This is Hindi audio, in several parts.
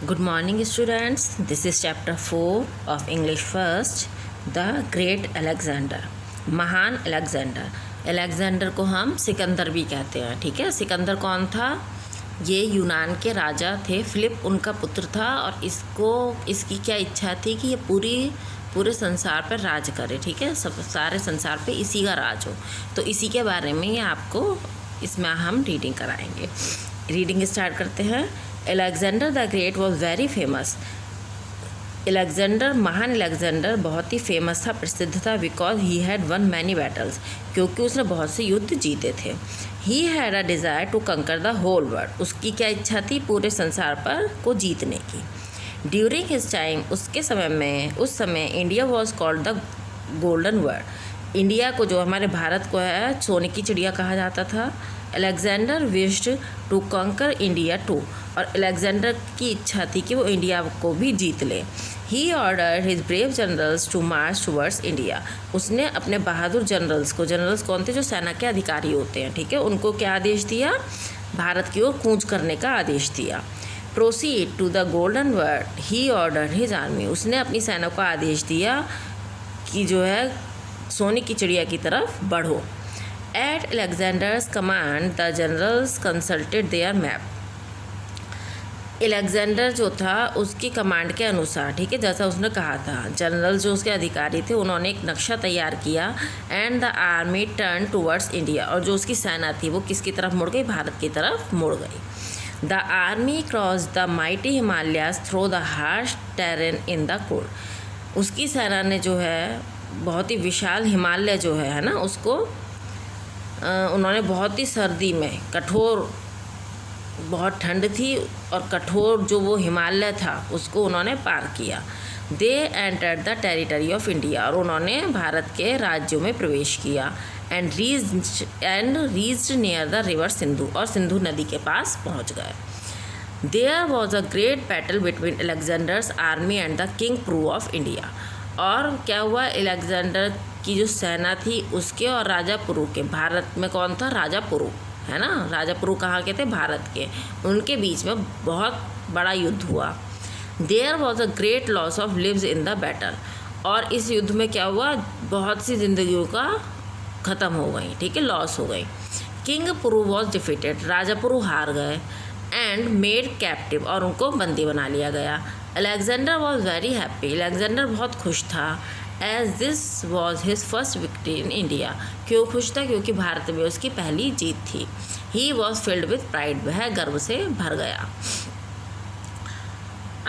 Good morning, students. This is chapter 4 of English First, The Great Alexander. महान अलेक्जेंडर। अलेक्जेंडर को हम सिकंदर भी कहते हैं। ठीक है, सिकंदर कौन था? ये यूनान के राजा थे। फिलिप उनका पुत्र था और इसकी क्या इच्छा थी कि ये पूरे संसार पर राज करे। ठीक है, सब सारे संसार पे इसी का राज हो। तो इसी के बारे में ये आपको इसमें हम रीडिंग कराएंगे। रीडिंग स्टार्ट करते हैं। Alexander the great was very famous. Alexander, महान अलेक्जेंडर बहुत ही फेमस था, प्रसिद्ध था। Because he had won many battles, क्योंकि उसने बहुत से युद्ध जीते थे। He had a desire to conquer the whole world, उसकी क्या इच्छा थी? पूरे संसार पर को जीतने की। ड्यूरिंग हिज टाइम, उसके समय में, उस समय India was called the golden world. India को, जो हमारे भारत को है, सोने की चिड़िया कहा जाता था। अलेक्जेंडर विश्ड टू कंकर इंडिया टू, और अलेक्जेंडर की इच्छा थी कि वो इंडिया को भी जीत ले। He order his brave generals to march towards India, उसने अपने बहादुर जनरल्स को, जनरल्स कौन थे? जो सेना के अधिकारी होते हैं। ठीक है, उनको क्या आदेश दिया? भारत की ओर कूच करने का आदेश दिया। Proceed to the golden world, he order his army, उसने अपनी सेना को आदेश दिया कि जो है सोने की चिड़िया की तरफ बढ़ो। At Alexander's command the generals consulted their map, Alexander जो था उसकी कमांड के अनुसार, ठीक है, जैसा उसने कहा था, जनरल जो उसके अधिकारी थे उन्होंने एक नक्शा तैयार किया। And the army turn towards India, और जो उसकी सेना थी वो किसकी तरफ मुड़ गई? भारत की तरफ मुड़ गई। The army cross the mighty Himalayas through the harsh terrain in the cold, उसकी सेना ने जो है बहुत ही विशाल हिमालय जो है ना, उसको उन्होंने बहुत ही सर्दी में, कठोर, बहुत ठंड थी और कठोर जो वो हिमालय था उसको उन्होंने पार किया। They entered the territory of India, और उन्होंने भारत के राज्यों में प्रवेश किया। And reached near the river Sindhu, और सिंधु नदी के पास पहुंच गए। There was a great battle between Alexander's army and the king Puru of India, और क्या हुआ? अलेक्जेंडर की जो सेना थी उसके और राजा पुरु के, भारत में कौन था? राजा पुरु, है ना। राजा पुरु कहाँ के थे? भारत के। उनके बीच में बहुत बड़ा युद्ध हुआ। There was a great loss of lives in the battle, और इस युद्ध में क्या हुआ? बहुत सी जिंदगियों का ख़त्म हो गई। ठीक है, लॉस हो गई। किंग पुरु वॉज डिफीटेड, राजा पुरु हार गए। एंड मेड कैप्टिव, और उनको बंदी बना लिया गया। Alexander was very happy, Alexander बहुत खुश था। As this was his first victory in India, क्यों खुश था? क्योंकि भारत में उसकी पहली जीत थी। He was filled with pride, वह गर्व से भर गया।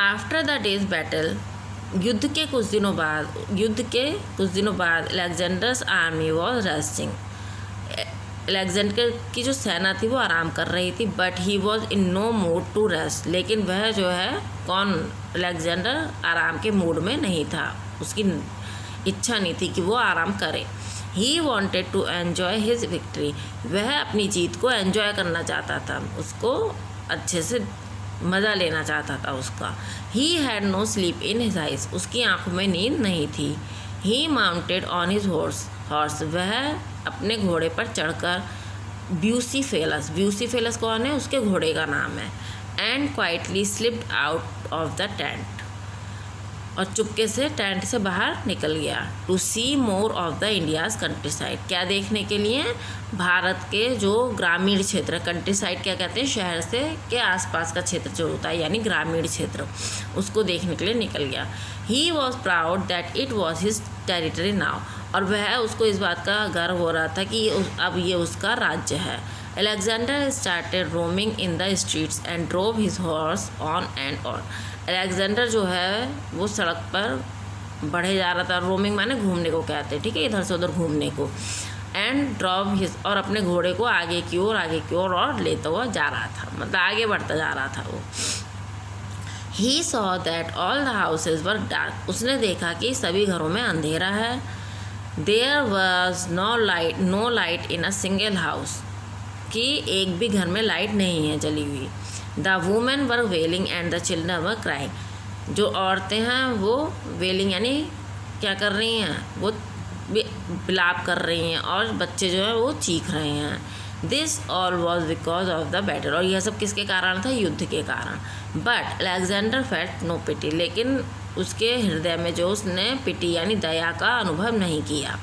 आफ्टर द डेज बैटल, युद्ध के कुछ दिनों बाद Alexander's army was resting, Alexander की जो सेना थी वो आराम कर रही थी। But he was in no mood to rest, लेकिन वह जो है कौन? अलेक्जेंडर आराम के मूड में नहीं था, उसकी इच्छा नहीं थी कि वो आराम करे। He wanted to enjoy his victory, वह अपनी जीत को एन्जॉय करना चाहता था, उसको अच्छे से मज़ा लेना चाहता था उसका। He had no sleep in his eyes, उसकी आंखों में नींद नहीं थी। He mounted on his horse, वह अपने घोड़े पर चढ़कर ब्यूसीफेलस कौन है? उसके घोड़े का नाम है। And quietly slipped out of the tent, और चुपके से टेंट से बाहर निकल गया। To see more of the India's countryside, क्या देखने के लिए? भारत के जो ग्रामीण क्षेत्र, कंट्री साइड क्या कहते हैं? शहर से के आसपास का क्षेत्र जो होता है, यानी ग्रामीण क्षेत्र, उसको देखने के लिए निकल गया। He was proud that it was his territory now, और वह, उसको इस बात का गर्व हो रहा था कि अब ये उसका राज्य है। Alexander started roaming in the streets and drove his horse on and on, Alexander जो है वो सड़क पर बढ़े जा रहा था। रोमिंग माने घूमने को कहते हैं, ठीक है, इधर से उधर घूमने को। एंड ड्रॉव हिज, और अपने घोड़े को आगे की ओर और लेता हुआ जा रहा था, मतलब आगे बढ़ता जा रहा था वो। He saw that all the houses were dark, उसने देखा कि सभी घरों में अंधेरा है। There was no light in a single house, कि एक भी घर में लाइट नहीं है जली हुई। The women were wailing and the children were crying, जो औरतें हैं वो वेलिंग यानी क्या कर रही हैं? वो विलाप कर रही हैं, और बच्चे जो हैं वो चीख रहे हैं। This all was because of the battle, और यह सब किसके कारण था? युद्ध के कारण। बट अलेक्जेंडर फेल्ट नो पिटी, लेकिन उसके हृदय में जो उसने पिटी यानी दया का अनुभव नहीं किया।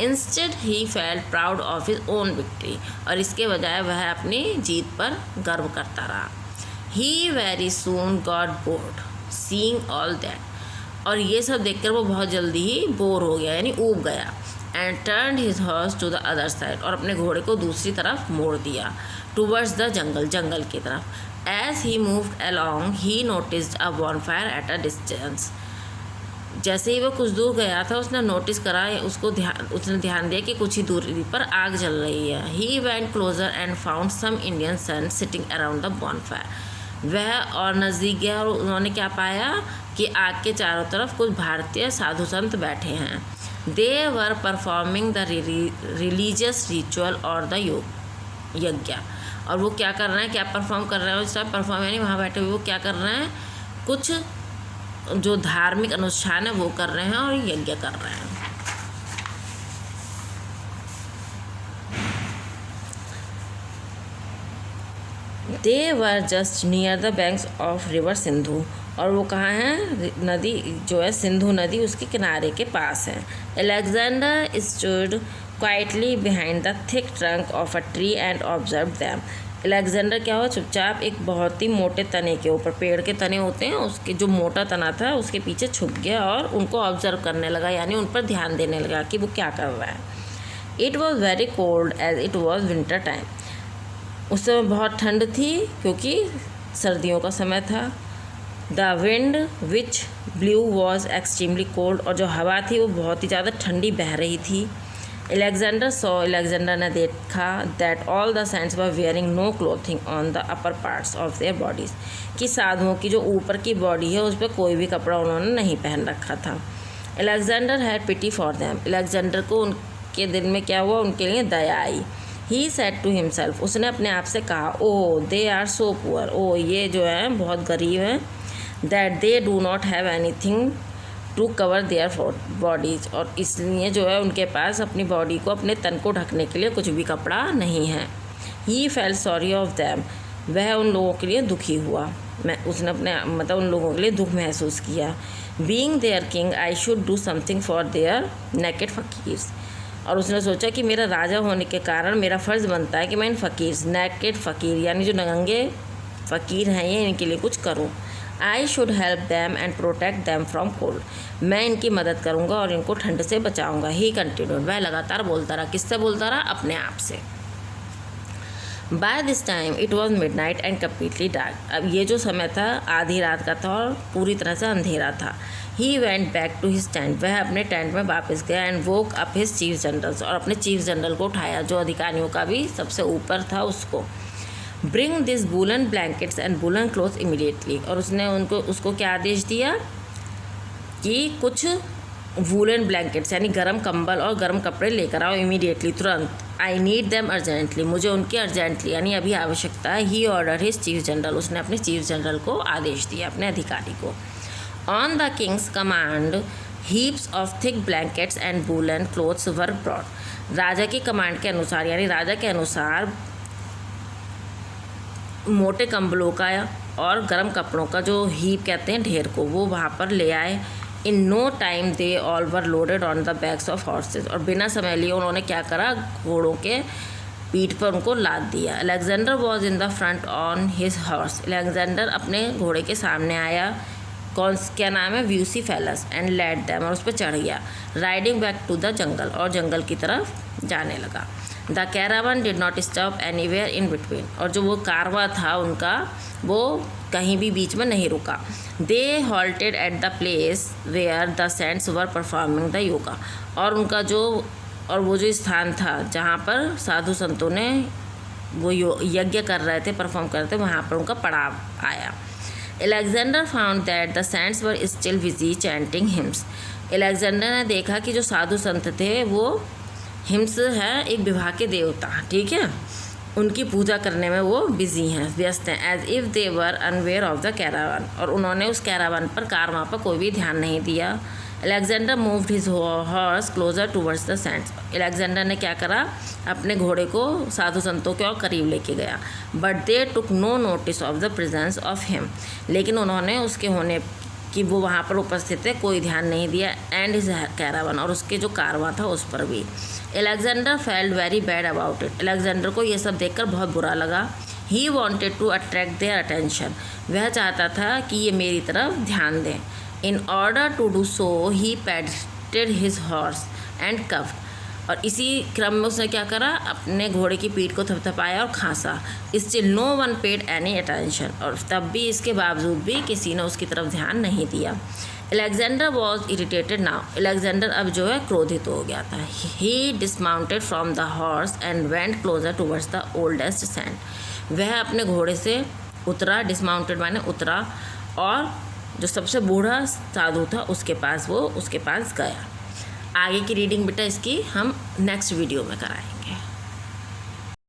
Instead he felt proud of his own victory, और इसके बजाय वह अपनी जीत पर गर्व करता रहा। He very soon got bored seeing all that, और ये सब देखकर वो बहुत जल्दी ही बोर हो गया यानी ऊब गया। And turned his horse to the other side, और अपने घोड़े को दूसरी तरफ मोड़ दिया, टूवर्ड्स द जंगल, जंगल की तरफ। As he moved along he noticed a bonfire at a distance, जैसे ही वो कुछ दूर गया था उसने नोटिस करा, उसने ध्यान दिया कि कुछ ही दूरी पर आग जल रही है। He went closer and found some Indians sitting around the bonfire, वह और नज़दीक गया और उन्होंने क्या पाया कि आग के चारों तरफ कुछ भारतीय साधु संत बैठे हैं। They were performing the religious ritual और द यज्ञ, और वो क्या कर रहे हैं, क्या परफॉर्म कर रहे हैं, सब परफॉर्म यानी वहाँ बैठे हुए वो क्या कर रहे हैं, कुछ जो धार्मिक अनुष्ठान है वो कर रहे हैं और यज्ञ कर रहे हैं। They were just near the banks of river Sindhu, और वो कहाँ हैं, नदी जो है सिंधु नदी उसके किनारे के पास है। Alexander stood quietly behind the thick trunk of a tree and observe them, Alexander क्या हुआ, चुपचाप एक बहुत ही मोटे तने के ऊपर, पेड़ के तने होते हैं उसके जो मोटा तना था उसके पीछे छुप गया और उनको ऑब्जर्व करने लगा यानी उन पर ध्यान देने लगा कि वो क्या कर रहा है। It was very cold as it was winter time, उस समय बहुत ठंड थी क्योंकि सर्दियों का समय था। The wind which blue was extremely cold, और जो हवा थी वो बहुत ही ज़्यादा ठंडी बह रही थी। अलेक्जेंडर ने देखा that all the saints were wearing no clothing on the upper parts of their bodies, कि साधुओं की जो ऊपर की बॉडी है उस पर कोई भी कपड़ा उन्होंने नहीं पहन रखा था। Alexander had pity for them, Alexander को उनके दिल में क्या हुआ, उनके लिए दया आई। ही सेड टू हिमसेल्फ, उसने अपने आप से कहा, ओ दे आर सो पुअर, ओ ये जो है बहुत गरीब हैं, that they do not have anything to cover their bodies, और इसलिए जो है उनके पास अपनी बॉडी को, अपने तन को ढकने के लिए कुछ भी कपड़ा नहीं है। He felt sorry of them, वह उन लोगों के लिए दुखी हुआ, उसने अपने मतलब उन लोगों के लिए दुख महसूस किया। Being their king I should do something for their naked fakirs, और उसने सोचा कि मेरा राजा होने के कारण मेरा फ़र्ज़ बनता है कि मैं इन फ़कीर, नेकेड फ़कीर यानी जो नंगे फ़कीर हैं ये, इनके लिए कुछ करूं। I should help them and protect them from cold, मैं इनकी मदद करूंगा और इनको ठंड से बचाऊंगा। ही कंटिन्यूड, वह लगातार बोलता रहा, किससे बोलता रहा, अपने आप से। By this time it was midnight and completely dark, अब ये जो समय था आधी रात का था और पूरी तरह से अंधेरा था। He went back to his tent, वह अपने टेंट में वापस गया and woke up his chief generals, और अपने चीफ जनरल को उठाया जो अधिकारियों का भी सबसे ऊपर था उसको। Bring this woollen blankets and woollen cloth immediately, और उसने उसको क्या आदेश दिया कि कुछ वूलन ब्लैंकेट्स यानी गर्म कंबल और गर्म कपड़े लेकर आओ इमीडिएटली, तुरंत। आई नीड दैम अर्जेंटली, मुझे उनकी अर्जेंटली यानी अभी आवश्यकता है। ही ऑर्डर हिज चीफ जनरल, उसने अपने चीफ जनरल को आदेश दिया, अपने अधिकारी को। On the king's command heaps of thick blankets and woollen clothes were brought, राजा की कमांड के अनुसार यानी राजा के अनुसार मोटे कंबलों का और गर्म कपड़ों का जो हीप कहते हैं ढेर को, वो वहाँ पर ले आए। In no time they all were loaded on the backs of horses, और बिना समय लिए उन्होंने क्या करा, घोड़ों के पीठ पर उनको लाद दिया। Alexander was in the front on his horse, Alexander अपने घोड़े के सामने आया, क्या नाम है, व्यूसीफेलस, एंड लेड दैम, और उस पर चढ़ गया। Riding back to the jungle, और जंगल की तरफ जाने लगा। The caravan did not stop anywhere in between, और जो वो कारवा था उनका वो कहीं भी बीच में नहीं रुका। They halted at the place where the saints were performing the yoga, और उनका वो जो स्थान था जहाँ पर साधु संतों ने वो यज्ञ कर रहे थे, परफॉर्म कर रहे थे, वहाँ पर उनका पड़ाव आया। Alexander found that the saints were still busy chanting hymns, Alexander ने देखा कि जो साधु संत थे वो हिम्स है एक विवाह के देवता, ठीक है, उनकी पूजा करने में वो बिजी हैं, व्यस्त हैं। As if they were unaware of the caravan, और उन्होंने उस कैरावन पर कारवां पर कोई भी ध्यान नहीं दिया। Alexander moved his horse closer towards the sands. Alexander ने क्या करा, अपने घोड़े को साधु संतों के और करीब लेके गया। But they took no notice of the presence of him, लेकिन उन्होंने उसके होने कि वो वहाँ पर उपस्थित है कोई ध्यान नहीं दिया। एंड हिज कैरावन, और उसके जो कारवां था उस पर भी। Alexander felt very bad about it. Alexander को ये सब देखकर बहुत बुरा लगा। He wanted to attract their attention, वह चाहता था कि ये मेरी तरफ ध्यान दें। In order to do so he patted his horse and coughed, और इसी क्रम में उसने क्या करा, अपने घोड़े की पीठ को थपथपाया और खांसा। Still no one paid any attention, और तब भी इसके बावजूद भी किसी ने उसकी तरफ ध्यान नहीं दिया। Alexander was irritated now, Alexander अब जो है क्रोधित हो गया था। He dismounted from the horse and went closer towards the oldest saint. वह अपने घोड़े से उतरा, डिसमाउंटेड माने उतरा, और जो सबसे बूढ़ा साधु था उसके पास गया। आगे की रीडिंग बेटा इसकी हम नेक्स्ट वीडियो में कराएं।